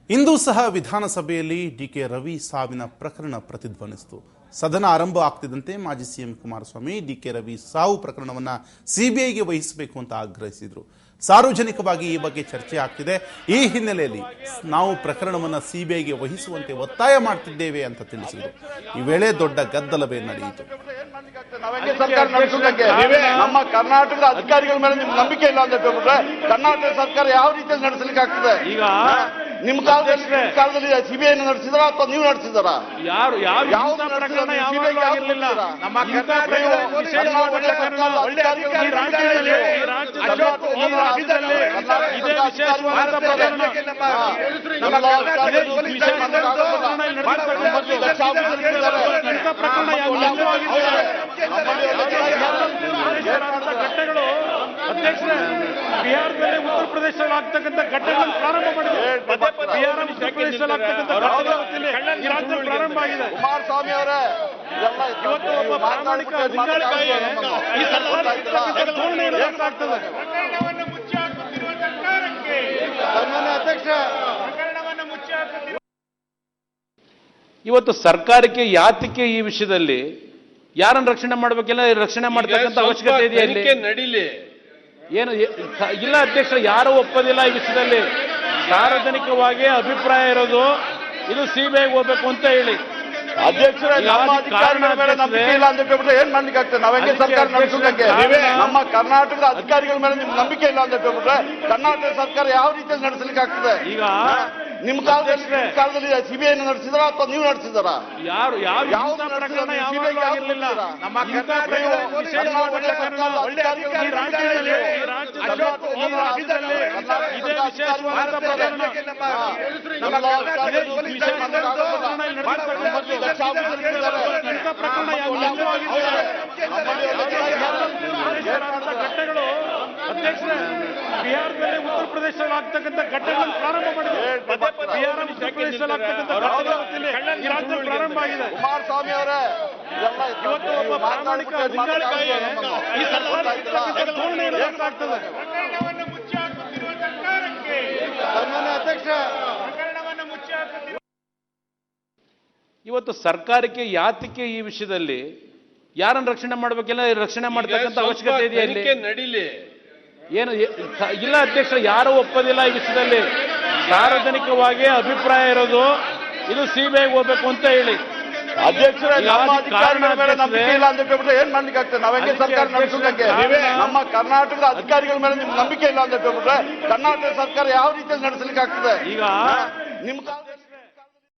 ಇಂದು ಸಹ ವಿಧಾನಸಭೆಯಲ್ಲಿ ಡಿಕೆ ರವಿ ಸಾವಿನ ಪ್ರಕರಣ ಪ್ರತಿಧ್ವನಿಸಿತು. ಸದನ ಆರಂಭ ಆಗ್ತಿದ್ದಂತೆ ಮಾಜಿ ಸಿಎಂ ಕುಮಾರಸ್ವಾಮಿ ಡಿಕೆ ರವಿ ಸಾವು ಪ್ರಕರಣವನ್ನು ಸಿಬಿಐಗೆ ವಹಿಸಬೇಕು ಅಂತ ಆಗ್ರಹಿಸಿದರು. ಸಾರ್ವಜನಿಕವಾಗಿ ಈ ಬಗ್ಗೆ ಚರ್ಚೆ ಆಗ್ತಿದೆ. ಈ ಹಿನ್ನೆಲೆಯಲ್ಲಿ ನಾವು ಪ್ರಕರಣವನ್ನು ಸಿಬಿಐಗೆ ವಹಿಸುವಂತೆ ಒತ್ತಾಯ ಮಾಡ್ತಿದ್ದೇವೆ ಅಂತ ತಿಳಿಸಿದರು. ಈ ವೇಳೆ ದೊಡ್ಡ ಗದ್ದಲವೇ ನಡೆಯಿತು. ನಮ್ಮ ಕರ್ನಾಟಕದ ಅಧಿಕಾರಿಗಳ ಮೇಲೆ ನಿಮ್ಗೆ ನಂಬಿಕೆ ಇಲ್ಲ ಅಂತ ಹೇಳ್ಬಿಟ್ರೆ ಕರ್ನಾಟಕ ಸರ್ಕಾರ ಯಾವ ರೀತಿಯಲ್ಲಿ ನಡೆಸಲಿಕ್ಕೆ ಆಗ್ತದೆ? ಈಗ ನಿಮ್ಮ ಕಾಲದಲ್ಲಿ ಸಿಬಿಐ ನಡೆಸಿದಾರ ಅಥವಾ ನೀವು ನಡೆಸಿದಾರ? ಅಧ್ಯಕ್ಷರೇ, ಬಿಹಾರದಲ್ಲಿ ಉತ್ತರ ಪ್ರದೇಶದಲ್ಲಿ ಆಗ್ತಕ್ಕಂಥ ಘಟನೆಗಳನ್ನು ಪ್ರಾರಂಭ ಮಾಡಿದೆ. ಬಿಹಾರ ಉತ್ತರ ಪ್ರದೇಶದಲ್ಲಿ ಆಗ್ತಕ್ಕಂಥ ಈ ರಾಜ್ಯದಲ್ಲಿ ಪ್ರಾರಂಭ ಆಗಿದೆ. ಕುಮಾರಸ್ವಾಮಿ ಅವರೇ, ಇವತ್ತು ಒಬ್ಬ ಪ್ರಾಮಾಣಿಕ ಅಧಿಕಾರಿಗಳಿಗೆ ಈ ಸರ್ಕಾರ ಧೋರಣೆ ಇರಬೇಕಾಗ್ತದೆ. ಇವತ್ತು ಸರ್ಕಾರಕ್ಕೆ ಯಾತಕ್ಕೆ ಈ ವಿಷಯದಲ್ಲಿ ಯಾರನ್ನು ರಕ್ಷಣೆ ಮಾಡಬೇಕೆಲ್ಲ ರಕ್ಷಣೆ ಮಾಡತಕ್ಕಂಥ ಅವಶ್ಯಕತೆ ಇದೆಯಾ? ನಡೀಲಿ ಏನು ಇಲ್ಲ ಅಧ್ಯಕ್ಷ, ಯಾರು ಒಪ್ಪೋದಿಲ್ಲ ಈ ವಿಷಯದಲ್ಲಿ. ಸಾರ್ವಜನಿಕವಾಗಿ ಅಭಿಪ್ರಾಯ ಇರೋದು ಇದು ಸಿಬಿಐಗೆ ಹೋಗ್ಬೇಕು ಅಂತ ಹೇಳಿ. ಅಧ್ಯಕ್ಷರೇ, ನಂಬಿಕೆ ಇಲ್ಲ ಅಂತ ಹೇಳ್ಬಿಟ್ರೆ ಏನ್ ಮಾಡ್ಲಿಕ್ಕೆ ಆಗ್ತದೆ? ನಾವ್ ಹೆಂಗೆ ಸರ್ಕಾರ ನಡೆಸೋದಕ್ಕೆ? ನಮ್ಮ ಕರ್ನಾಟಕದ ಅಧಿಕಾರಿಗಳ ಮೇಲೆ ನಿಮ್ಗೆ ನಂಬಿಕೆ ಇಲ್ಲ ಅಂತ ಹೇಳ್ಬಿಟ್ರೆ ಕರ್ನಾಟಕ ಸರ್ಕಾರ ಯಾವ ರೀತಿಯಲ್ಲಿ ನಡೆಸಲಿಕ್ಕೆ ಆಗ್ತದೆ? ಈಗ ನಿಮ್ಮ ಕಾಲದಲ್ಲಿ ಸಿಬಿಐ ನಡೆಸಿದಾರ ಅಥವಾ ನೀವು ನಡೆಸಿದಾರ? ಪ್ರಕರಣ ಯಾವಾಗಿರಲಿಲ್ಲ. ನಮ್ಮ ಘಟನೆಗಳು ಅಧ್ಯಕ್ಷರೇ, ಬಿಹಾರದಲ್ಲಿ ಉತ್ತರ ಪ್ರದೇಶದಲ್ಲಿ ಆಗ್ತಕ್ಕಂಥ ಘಟನೆಗಳನ್ನು ಪ್ರಾರಂಭ ಮಾಡಿದೆ. ಬಿಹಾರ ಉತ್ತರ ಪ್ರದೇಶದಲ್ಲಿ ಆಗ್ತಕ್ಕಂಥ ಈ ರಾಜ್ಯದಲ್ಲಿ ಪ್ರಾರಂಭ ಆಗಿದೆ. ಕುಮಾರಸ್ವಾಮಿ ಅವರೇ, ಇವತ್ತು ಒಬ್ಬ ಪ್ರಾಮಾಣಿಕ ಅಧಿಕಾರಿಗಳಿಗೆ ಈ ಸರ್ಕಾರ ಧೋರಣೆ ಇರಬೇಕಾಗ್ತದೆ. ಇವತ್ತು ಸರ್ಕಾರಕ್ಕೆ ಯಾತಕ್ಕೆ ಈ ವಿಷಯದಲ್ಲಿ ಯಾರನ್ನು ರಕ್ಷಣೆ ಮಾಡಬೇಕೆಲ್ಲ ರಕ್ಷಣೆ ಮಾಡತಕ್ಕಂಥ ಅವಶ್ಯಕತೆ ಇದೆಯಾ? ನಡೀಲಿ ಏನು ಇಲ್ಲ ಅಧ್ಯಕ್ಷ, ಯಾರು ಒಪ್ಪೋದಿಲ್ಲ ಈ ವಿಷಯದಲ್ಲಿ. ಸಾರ್ವಜನಿಕವಾಗಿ ಅಭಿಪ್ರಾಯ ಇರೋದು ಇದು ಸಿಬಿಐಗೆ ಹೋಗ್ಬೇಕು ಅಂತ ಹೇಳಿ. ಅಧ್ಯಕ್ಷರೇ, ನಂಬಿಕೆ ಇಲ್ಲ ಅಂತ ಹೇಳ್ಬಿಟ್ರೆ ಏನ್ ಮಾಡ್ಲಿಕ್ಕೆ ಆಗ್ತದೆ? ನಾವ್ ಹೆಂಗೆ ಸರ್ಕಾರ ನಡೆಸೋದಕ್ಕೆ? ನಮ್ಮ ಕರ್ನಾಟಕದ ಅಧಿಕಾರಿಗಳ ಮೇಲೆ ನಿಮ್ಗೆ ನಂಬಿಕೆ ಇಲ್ಲ ಅಂತ ಹೇಳ್ಬಿಟ್ರೆ ಕರ್ನಾಟಕ ಸರ್ಕಾರ ಯಾವ ರೀತಿಯಲ್ಲಿ ನಡೆಸಲಿಕ್ಕೆ ಆಗ್ತದೆ? ಈಗ ನಿಮ್ಮ